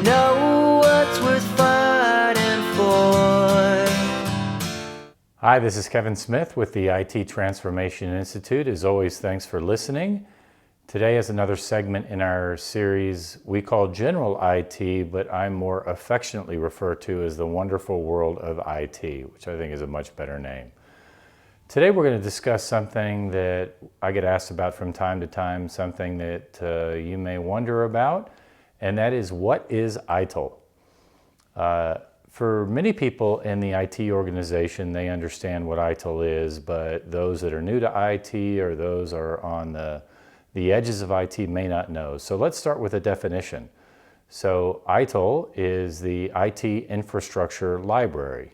know what's worth fighting for. Hi, this is Kevin Smith with the IT Transformation Institute. As always, thanks for listening. Today is another segment in our series we call General IT, but I more affectionately refer to as the wonderful world of IT, which I think is a much better name. Today we're going to discuss something that I get asked about from time to time, something that you may wonder about, and that is, what is ITIL? For many people in the IT organization, they understand what ITIL is, but those that are new to IT or those are on the edges of IT may not know. So let's start with a definition. So ITIL is the IT Infrastructure Library.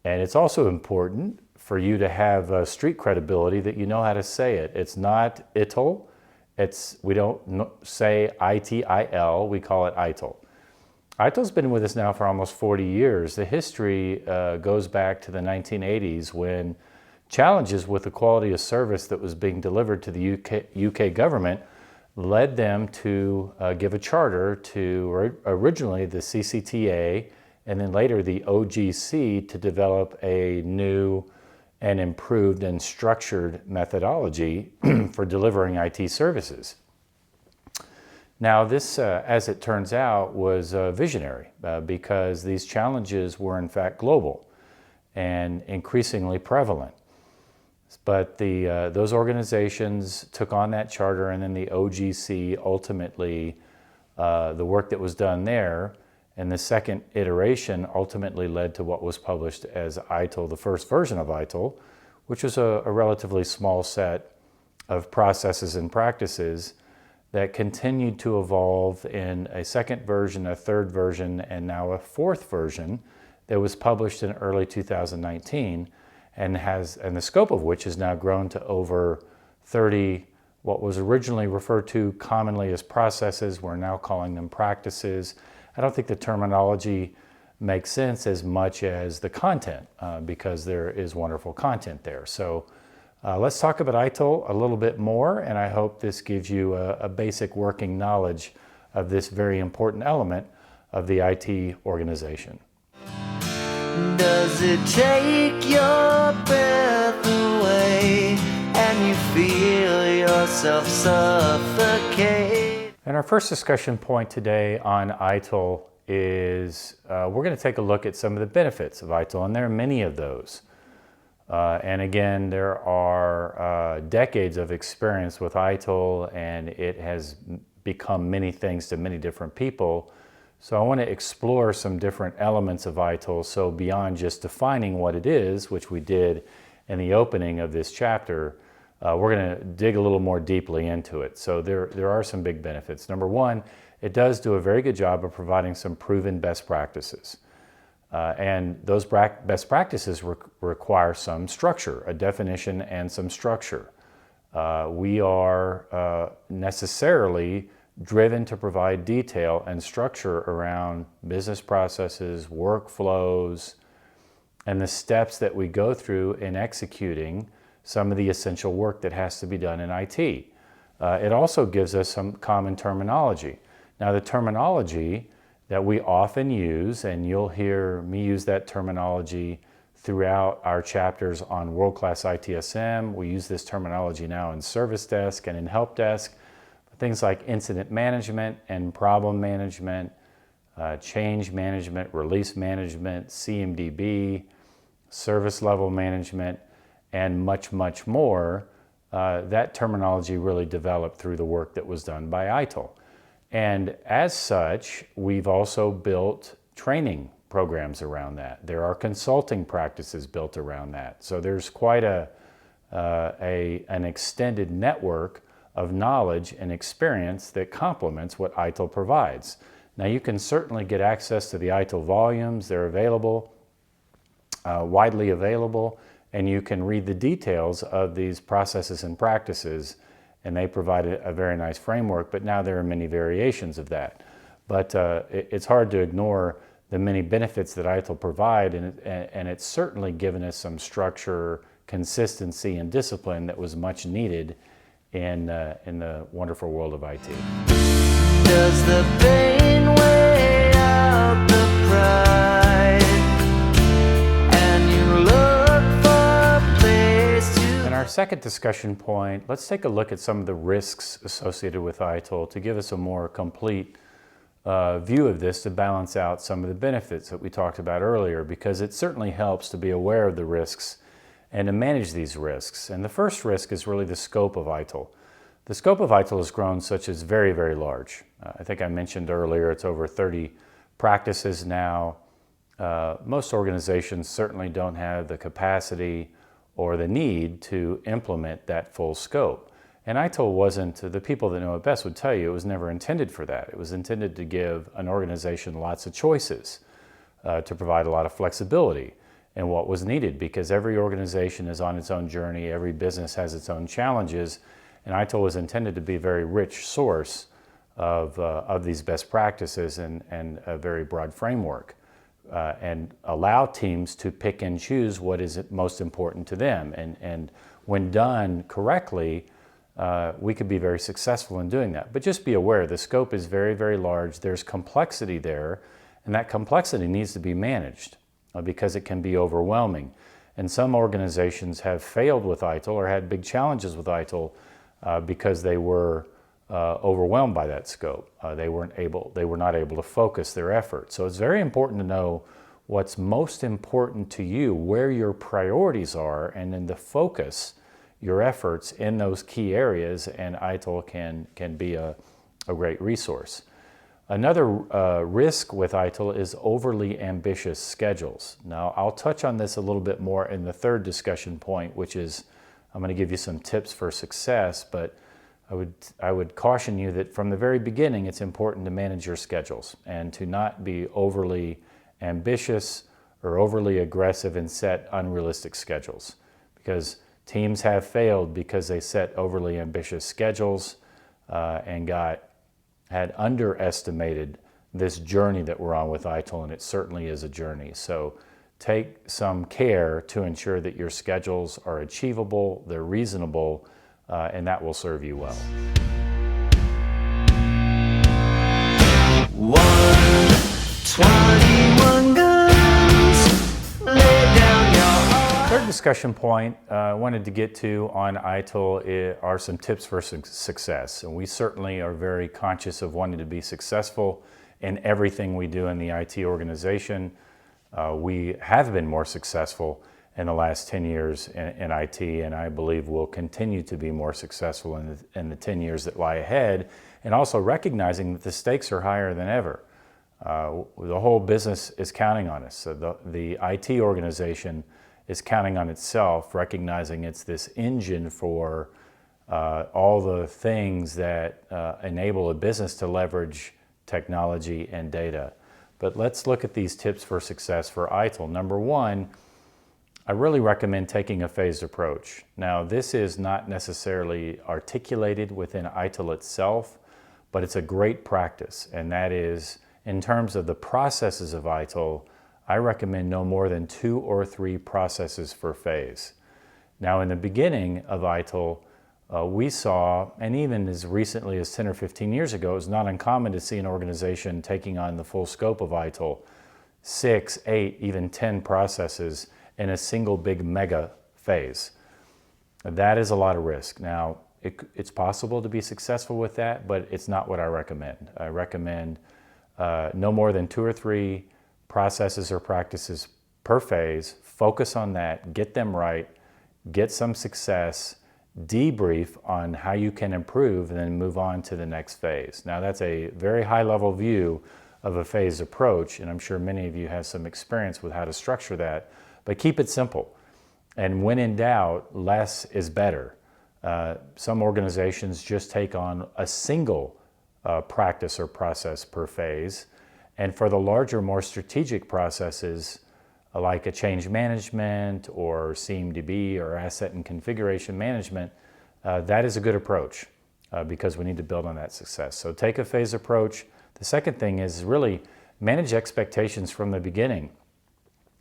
And it's also important for you to have street credibility that you know how to say it. It's not ITIL. We don't say ITIL, we call it ITIL. ITIL's been with us now for almost 40 years. The history goes back to the 1980s when challenges with the quality of service that was being delivered to the UK government led them to give a charter to originally the CCTA and then later the OGC to develop a new and improved and structured methodology for delivering IT services. Now this, as it turns out, was visionary because these challenges were in fact global and increasingly prevalent. But those organizations took on that charter, and then the OGC ultimately, the work that was done there, and the second iteration ultimately led to what was published as ITIL, the first version of ITIL, which was a relatively small set of processes and practices that continued to evolve in a second version, a third version, and now a fourth version that was published in early 2019 and the scope of which has now grown to over 30 what was originally referred to commonly as processes. We're now calling them practices. I don't think the terminology makes sense as much as the content because there is wonderful content there. So let's talk about ITIL a little bit more, and I hope this gives you a basic working knowledge of this very important element of the IT organization. Does it take your breath away and you feel yourself suffocate? And our first discussion point today on ITIL is we're going to take a look at some of the benefits of ITIL, and there are many of those. And again, there are decades of experience with ITIL, and it has become many things to many different people. So I want to explore some different elements of ITIL. So beyond just defining what it is, which we did in the opening of this chapter, we're going to dig a little more deeply into it. So there are some big benefits. Number one, it does do a very good job of providing some proven best practices. And those best practices require some structure, a definition and some structure. We are necessarily driven to provide detail and structure around business processes, workflows, and the steps that we go through in executing some of the essential work that has to be done in IT. It also gives us some common terminology. Now, the terminology that we often use, and you'll hear me use that terminology throughout our chapters on world-class ITSM. We use this terminology now in service desk and in help desk. Things like incident management and problem management, change management, release management, CMDB, service level management, and much, much more. That terminology really developed through the work that was done by ITIL. And as such, we've also built training programs around that. There are consulting practices built around that. So there's quite an extended network of knowledge and experience that complements what ITIL provides. Now, you can certainly get access to the ITIL volumes. They're available, widely available, and you can read the details of these processes and practices, and they provide a very nice framework, but now there are many variations of that. But it's hard to ignore the many benefits that ITIL provide, and it's certainly given us some structure, consistency, and discipline that was much needed in the wonderful world of IT. Does the pain weigh right, and you look for a place to. In our second discussion point, let's take a look at some of the risks associated with ITIL to give us a more complete view of this, to balance out some of the benefits that we talked about earlier, because it certainly helps to be aware of the risks and to manage these risks. And the first risk is really the scope of ITIL. The scope of ITIL has grown such as very, very large. I think I mentioned earlier it's over 30 practices now. Most organizations certainly don't have the capacity or the need to implement that full scope. And ITIL wasn't, the people that know it best would tell you, it was never intended for that. It was intended to give an organization lots of choices, to provide a lot of flexibility in what was needed, because every organization is on its own journey, every business has its own challenges, and ITIL was intended to be a very rich source of these best practices and a very broad framework, and allow teams to pick and choose what is most important to them. And when done correctly, we could be very successful in doing that. But just be aware, the scope is very, very large. There's complexity there, and that complexity needs to be managed because it can be overwhelming. And some organizations have failed with ITIL or had big challenges with ITIL because they were overwhelmed by that scope. They were not able to focus their efforts. So it's very important to know what's most important to you, where your priorities are, and then to focus your efforts in those key areas, and ITIL can be a great resource. Another risk with ITIL is overly ambitious schedules. Now, I'll touch on this a little bit more in the third discussion point, which is I'm going to give you some tips for success, but I would caution you that from the very beginning, it's important to manage your schedules and to not be overly ambitious or overly aggressive and set unrealistic schedules, because teams have failed because they set overly ambitious schedules and had underestimated this journey that we're on with ITIL, and it certainly is a journey. So take some care to ensure that your schedules are achievable, they're reasonable, and that will serve you well. 121 guns, lay down your heart. Third discussion point I wanted to get to on ITIL are some tips for success. And we certainly are very conscious of wanting to be successful in everything we do in the IT organization. We have been more successful in the last 10 years in IT, and I believe we'll continue to be more successful in the 10 years that lie ahead, and also recognizing that the stakes are higher than ever. The whole business is counting on us. So the IT organization is counting on itself, recognizing it's this engine for all the things that enable a business to leverage technology and data. But let's look at these tips for success for ITIL. Number one, I really recommend taking a phased approach. Now, this is not necessarily articulated within ITIL itself, but it's a great practice, and that is, in terms of the processes of ITIL, I recommend no more than 2 or 3 processes per phase. Now, in the beginning of ITIL, we saw, and even as recently as 10 or 15 years ago, it was not uncommon to see an organization taking on the full scope of ITIL, 6, 8, even 10 processes in a single big mega phase. That is a lot of risk. Now, it's possible to be successful with that, but it's not what I recommend. I recommend no more than 2 or 3 processes or practices per phase. Focus on that, get them right, get some success, debrief on how you can improve, and then move on to the next phase. Now, that's a very high-level view of a phased approach, and I'm sure many of you have some experience with how to structure that, but keep it simple. And when in doubt, less is better. Some organizations just take on a single practice or process per phase, and for the larger, more strategic processes, like a change management or CMDB or asset and configuration management, that is a good approach because we need to build on that success. So take a phased approach. The second thing is really manage expectations from the beginning.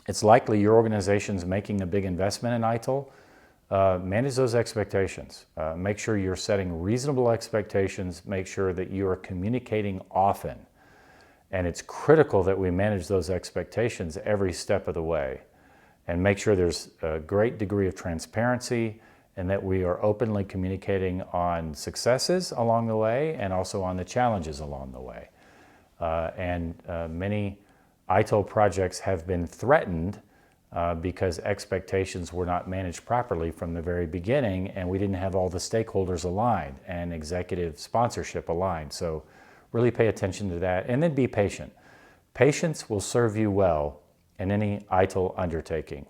It's likely your organization's making a big investment in ITIL. Manage those expectations. Make sure you're setting reasonable expectations. Make sure that you are communicating often. And it's critical that we manage those expectations every step of the way and make sure there's a great degree of transparency and that we are openly communicating on successes along the way and also on the challenges along the way. Many ITIL projects have been threatened because expectations were not managed properly from the very beginning, and we didn't have all the stakeholders aligned and executive sponsorship aligned. So really pay attention to that, and then be patient. Patience will serve you well in any ITIL undertaking.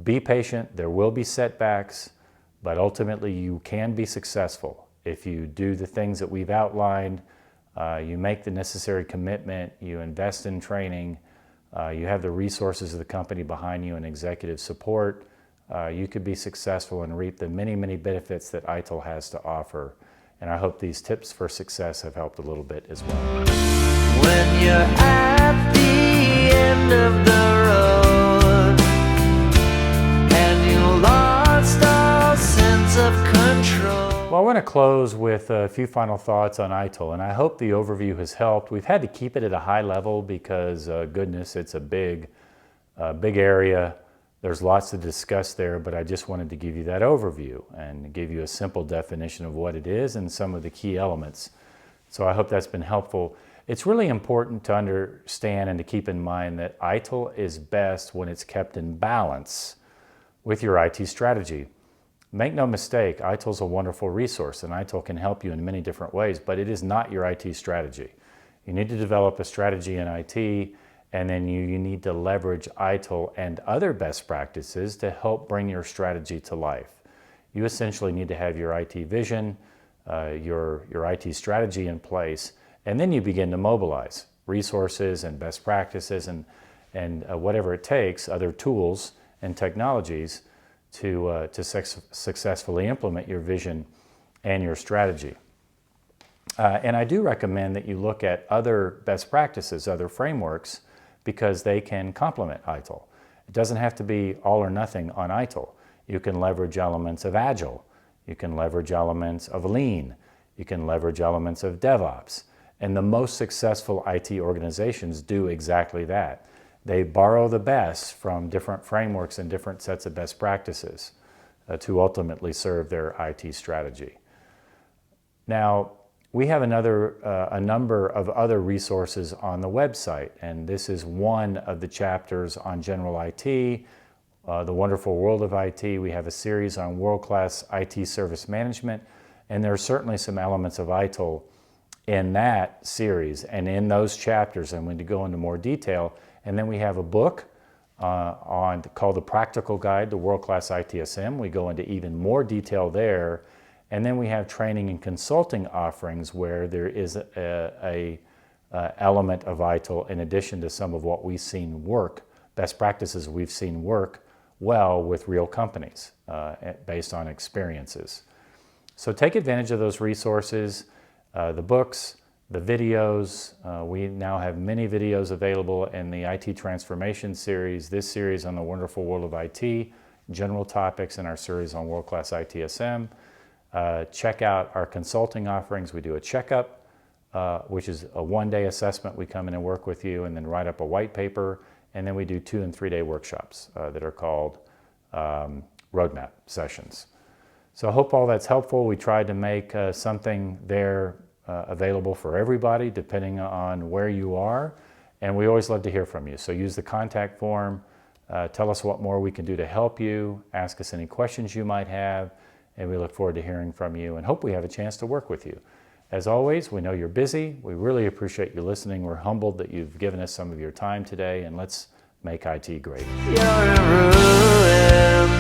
Be patient, there will be setbacks, but ultimately you can be successful if you do the things that we've outlined, you make the necessary commitment, you invest in training, you have the resources of the company behind you and executive support, you could be successful and reap the many, many benefits that ITIL has to offer. And I hope these tips for success have helped a little bit as well. When you're at the end of the road and you lost all sense of control. Well, I want to close with a few final thoughts on ITIL, and I hope the overview has helped. We've had to keep it at a high level because, goodness, it's a big area. There's lots to discuss there, but I just wanted to give you that overview and give you a simple definition of what it is and some of the key elements. So I hope that's been helpful. It's really important to understand and to keep in mind that ITIL is best when it's kept in balance with your IT strategy. Make no mistake, ITIL is a wonderful resource and ITIL can help you in many different ways, but it is not your IT strategy. You need to develop a strategy in IT, and then you need to leverage ITIL and other best practices to help bring your strategy to life. You essentially need to have your IT vision, your IT strategy in place, and then you begin to mobilize resources and best practices and whatever it takes, other tools and technologies to successfully implement your vision and your strategy. And I do recommend that you look at other best practices, other frameworks, because they can complement ITIL. It doesn't have to be all or nothing on ITIL. You can leverage elements of Agile. You can leverage elements of Lean. You can leverage elements of DevOps. And the most successful IT organizations do exactly that. They borrow the best from different frameworks and different sets of best practices to ultimately serve their IT strategy. Now, we have a number of other resources on the website, and this is one of the chapters on general IT, the wonderful world of IT. We have a series on world-class IT service management, and there are certainly some elements of ITIL in that series and in those chapters, and when to go into more detail. And then we have a book called The Practical Guide to World-Class ITSM. We go into even more detail there. And then we have training and consulting offerings where there is a element of ITIL in addition to some of what we've seen work, best practices we've seen work well with real companies based on experiences. So take advantage of those resources, the books, the videos. We now have many videos available in the IT Transformation series, this series on the wonderful world of IT, general topics in our series on world-class ITSM. Check out our consulting offerings. We do a checkup, which is a one-day assessment. We come in and work with you and then write up a white paper. And then we do 2- and 3-day workshops that are called roadmap sessions. So I hope all that's helpful. We tried to make something there available for everybody, depending on where you are. And we always love to hear from you. So use the contact form. Tell us what more we can do to help you. Ask us any questions you might have. And we look forward to hearing from you and hope we have a chance to work with you. As always, we know you're busy. We really appreciate you listening. We're humbled that you've given us some of your time today, and let's make IT great. You're a ruin.